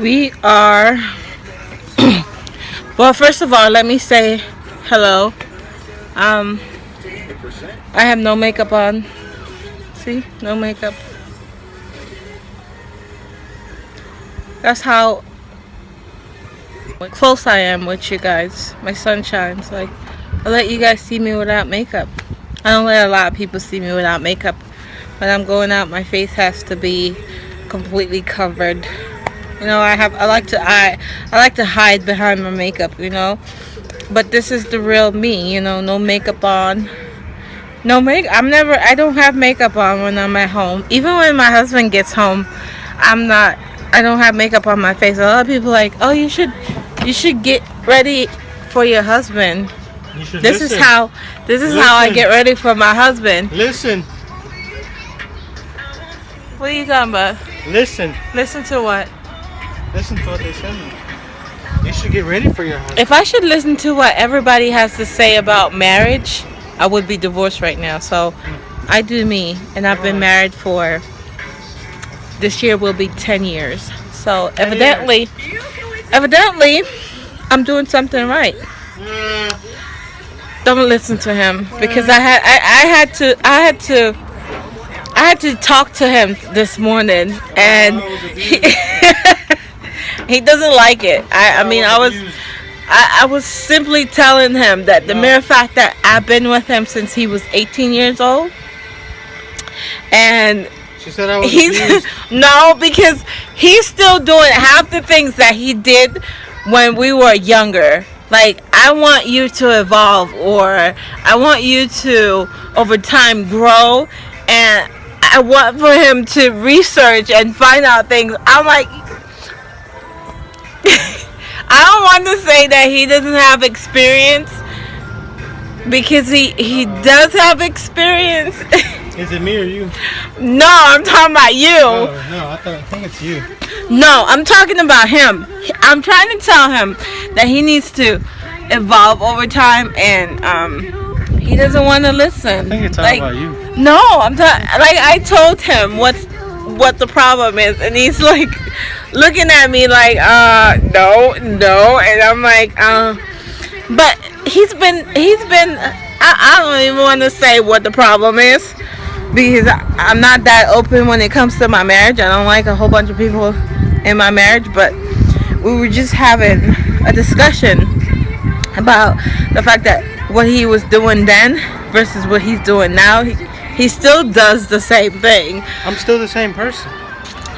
We are. Well, first of all, let me say hello. I have no makeup on. See, no makeup. That's how close I am with you guys. My sunshines. Like, I let you guys see me without makeup. I don't let a lot of people see me without makeup. When I'm going out, my face has to be completely covered. You know, I like to hide behind my makeup, you know. But this is the real me, you know, no makeup on. I don't have makeup on when I'm at home. Even when my husband gets home, I don't have makeup on my face. A lot of people are like, "Oh, you should get ready for your husband." This is how I get ready for my husband. Listen. What are you talking about? Listen. Listen to what? Listen to what they said. You should get ready for your husband. If I should listen to what everybody has to say about marriage, I would be divorced right now. So I do me, and I've been married for, this year will be 10 years. So evidently, I'm doing something right. Don't listen to him, because I had to talk to him this morning, and he doesn't like it. I was simply telling him that the mere fact that I've been with him since he was 18 years old, and she said I was abused. No, because he's still doing half the things that he did when we were younger. Like, I want you to evolve, or I want you to over time grow, and I want for him to research and find out things. I'm like, I don't want to say that he doesn't have experience, because he does have experience. Is it me or you? No, I'm talking about you. Oh, no, I think it's you. No, I'm talking about him. I'm trying to tell him that he needs to evolve over time, and he doesn't want to listen. I think it's all about you. No, I told him what the problem is, and he's like looking at me like, no, and I'm like, but he's been. I don't even want to say what the problem is, because I'm not that open when it comes to my marriage. I don't like a whole bunch of people in my marriage, but we were just having a discussion about the fact that what he was doing then versus what he's doing now, he still does the same thing. I'm still the same person.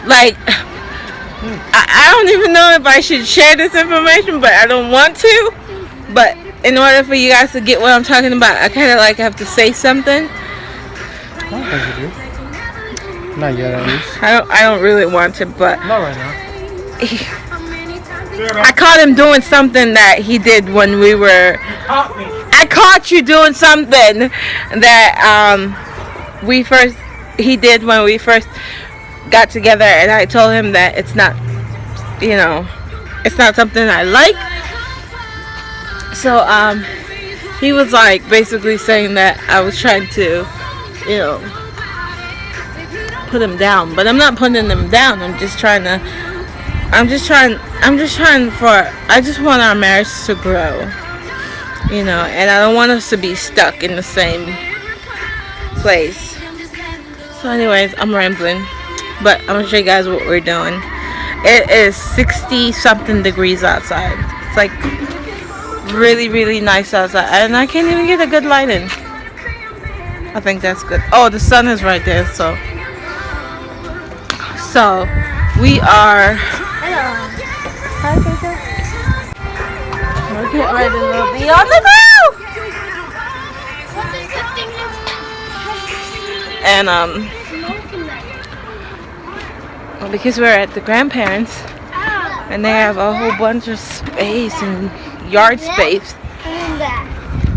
Like, I don't even know if I should share this information, but I don't want to. But in order for you guys to get what I'm talking about, I kind of like have to say something. I don't think you do. Not yet, at least. I don't really want to, but not right now. I caught him doing something that he did when we were. You caught me. I caught you doing something that he did when we first got together, and I told him that it's not, it's not something I like. So he was like basically saying that I was trying to, put him down, but I'm not putting him down. I just want our marriage to grow, and I don't want us to be stuck in the same place. So anyways, I'm rambling, but I'm gonna show you guys what we're doing. It is 60 something degrees outside. It's like really, really nice outside, and I can't even get a good light in. I think that's good. Oh, the sun is right there, so we are. Hello. Hi, Keisha. We're getting ready to be on the ground. And because we're at the grandparents, and they have a whole bunch of space and yard space.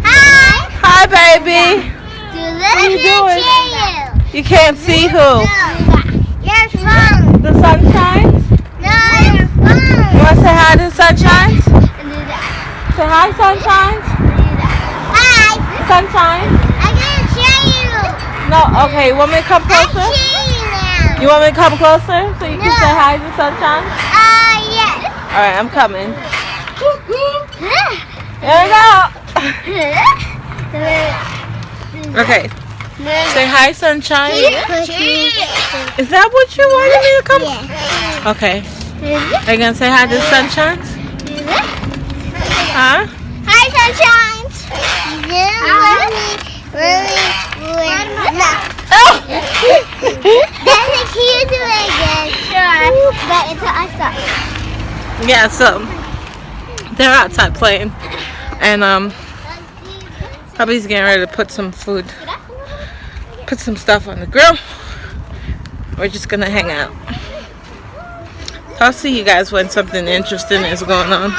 Hi, baby. What are you doing? You can't see who? Your phone. The sunshine? No, your phone. You want to say hi to sunshine? Say hi, sunshine. Hi. Sunshine. I can't see you. No, okay. You want me to come I closer? see you now. You want me to come closer so you can say hi to sunshine? Yeah. Alright, I'm coming. There we go. Okay. Say hi, sunshine. Is that what you wanted me to come? Yeah. Okay. Are you gonna say hi to sunshine? Huh? Hi, sunshine. Oh! That's a cute way, sure. But it's outside. Yeah, so they're outside playing, and hubby's getting ready to put some food, put some stuff on the grill. We're just gonna hang out. I'll see you guys when something interesting is going on.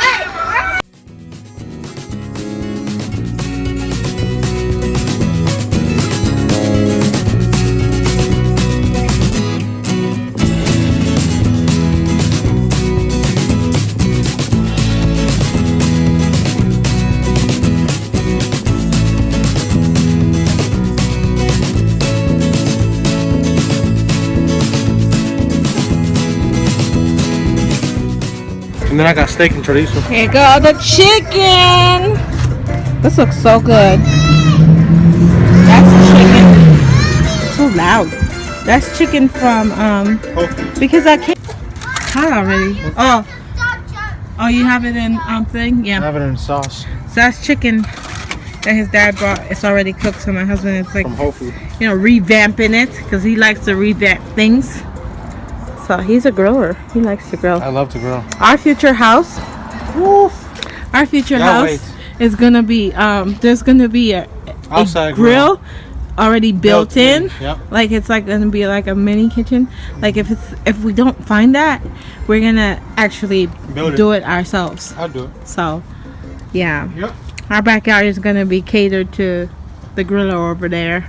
And then I got steak and chorizo. Here go the chicken. This looks so good. That's chicken. So loud. That's chicken from because I can't. Hot already. Oh, you have it in thing? I Yeah. have it in sauce So that's chicken that his dad brought. It's already cooked. So my husband is like, from Whole Foods. you know, revamping it because he likes to revamp things. So he's a grower. He likes to grow. I love to grill. Our future house. Woof. Our future Yeah, house is gonna be there's gonna be a Outside grill already built in. Yep. Like it's like gonna be like a mini kitchen. Like if we don't find that, we're gonna actually do it ourselves. I'll do it. So yeah. Yep. Our backyard is gonna be catered to the griller over there.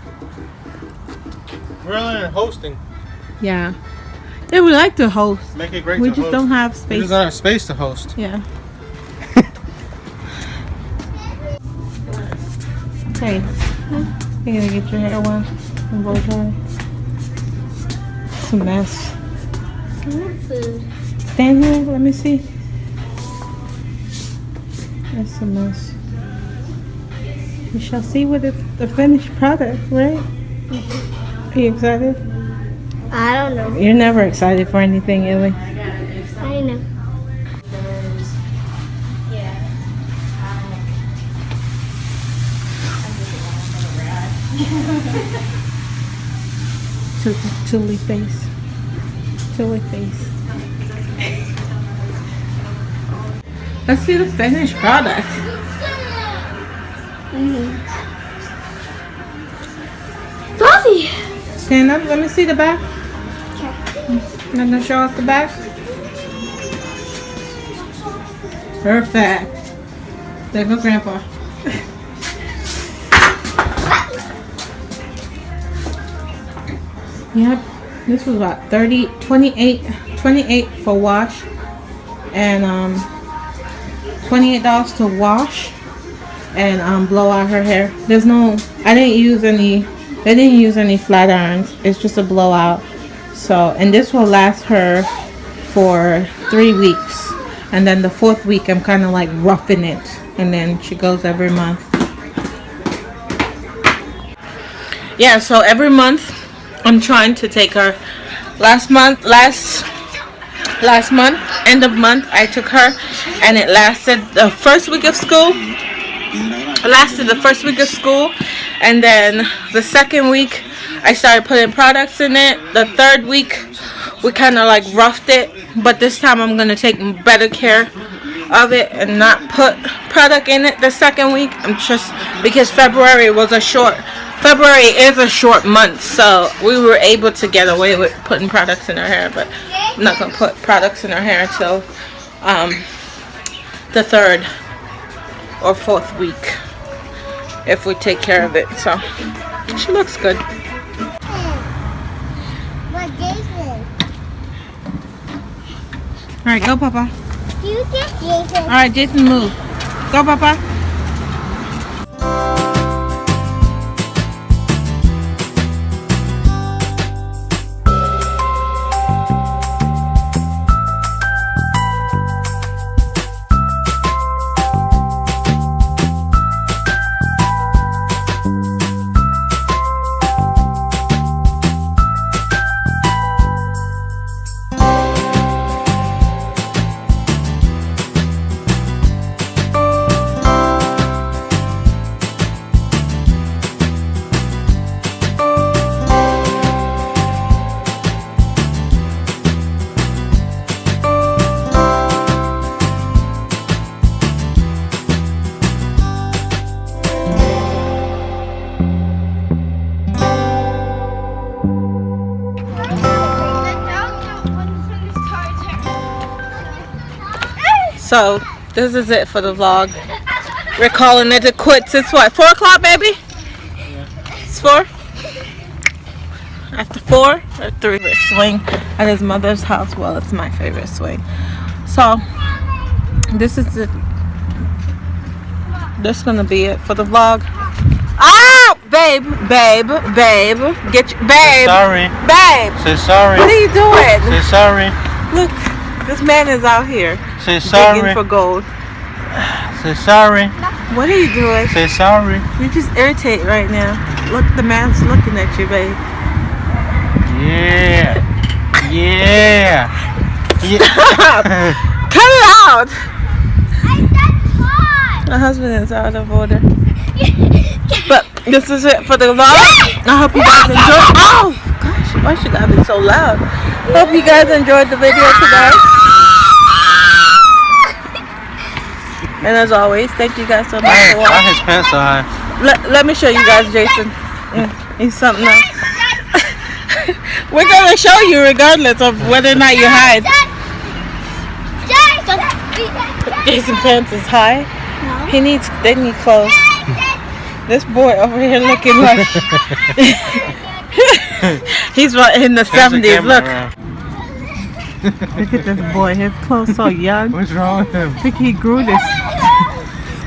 Grilling and hosting. Yeah. Yeah, we like to host. Make it great We to just host. don't have We space. just don't have space to host. Yeah. Hey, you're gonna get your hair washed and blow dry. It's a mess. Food. Stand here, let me see. It's a mess. We shall see what the finished product, right? Are you excited? I don't know. You're never excited for anything, Illy. I know. Chili face. Chili face. Let's see the finished product. Coffee. Stand up, let me see the back. Not gonna show us the back. Perfect. There go Grandpa. Yep, this was about 28 for wash, and $28 to wash and blow out her hair. There's no, I didn't use any, they didn't use any flat irons. It's just a blowout. So, and this will last her for 3 weeks, and then the 4th week I'm kind of like roughing it, and then she goes every month. Yeah, so every month I'm trying to take her. Last month, end of month, I took her, and it lasted the first week of school. And then the second week, I started putting products in it. The third week, we kind of like roughed it, but this time I'm gonna take better care of it and not put product in it. The second week, I'm just because February is a short month, so we were able to get away with putting products in her hair, but I'm not gonna put products in her hair until the 3rd or 4th week if we take care of it. So she looks good. What Jason? All right, go, Papa. You get Jason. All right, Jason, move. Go, Papa. So this is it for the vlog. We're calling it a quits. It's what, 4 o'clock, baby? It's 4? After 4 or 3? Swing at his mother's house. Well, it's my favorite swing. So this is it. This is gonna be it for the vlog. Ah, babe. Get you, babe. Sorry. Babe. Say sorry. What are you doing? Say sorry. Look, this man is out here Say sorry. digging for gold. Say sorry. What are you doing? Say sorry. You just irritate right now. Look, the man's looking at you, babe. Yeah. Yeah. Stop! Cut it out! I got caught. My husband is out of order. But this is it for the vlog. I hope you guys enjoyed. Oh gosh, why should I be so loud? Hope you guys enjoyed the video today. And as always, thank you guys so much for Why watching. his pants so high? Let me show you guys Jaxson. He's something else. We're gonna show you regardless of whether or not you hide. Jaxson pants is high. They need clothes. This boy over here looking like he's in the 70s. Look. Look at this boy. His clothes so young. What's wrong with him? I think he grew this.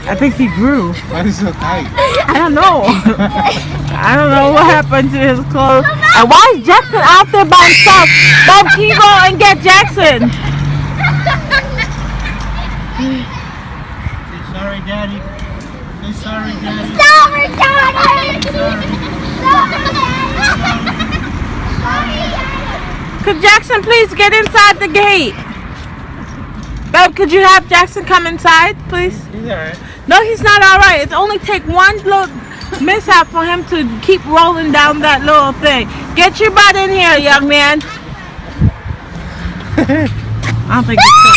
I think he grew. Why is he so tight? I don't know. I don't know what happened to his clothes. And why is Jaxson out there by himself? Bob, can you go and get Jaxson? Say sorry, Daddy. Say sorry, Daddy. Sorry, Daddy. Could Jaxson please get inside the gate? Babe, could you have Jaxson come inside, please? He's alright. No, he's not alright. It's only take one little mishap for him to keep rolling down that little thing. Get your butt in here, young man. I don't think it's so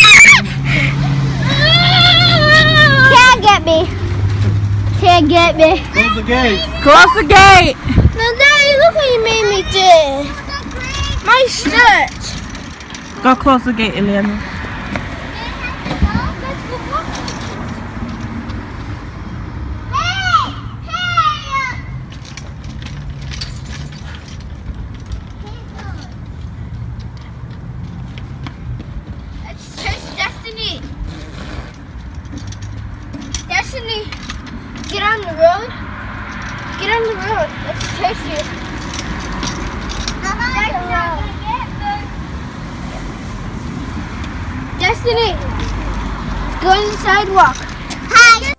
Can't get me. Can't get me. Close the gate. Close the gate. No, Daddy, look what you made me do. My shirt. Go close the gate, Eliana. Let's chase Destiny. Destiny, get on the road. Get on the road. Let's chase you. Destiny, let's go on the sidewalk. Hi.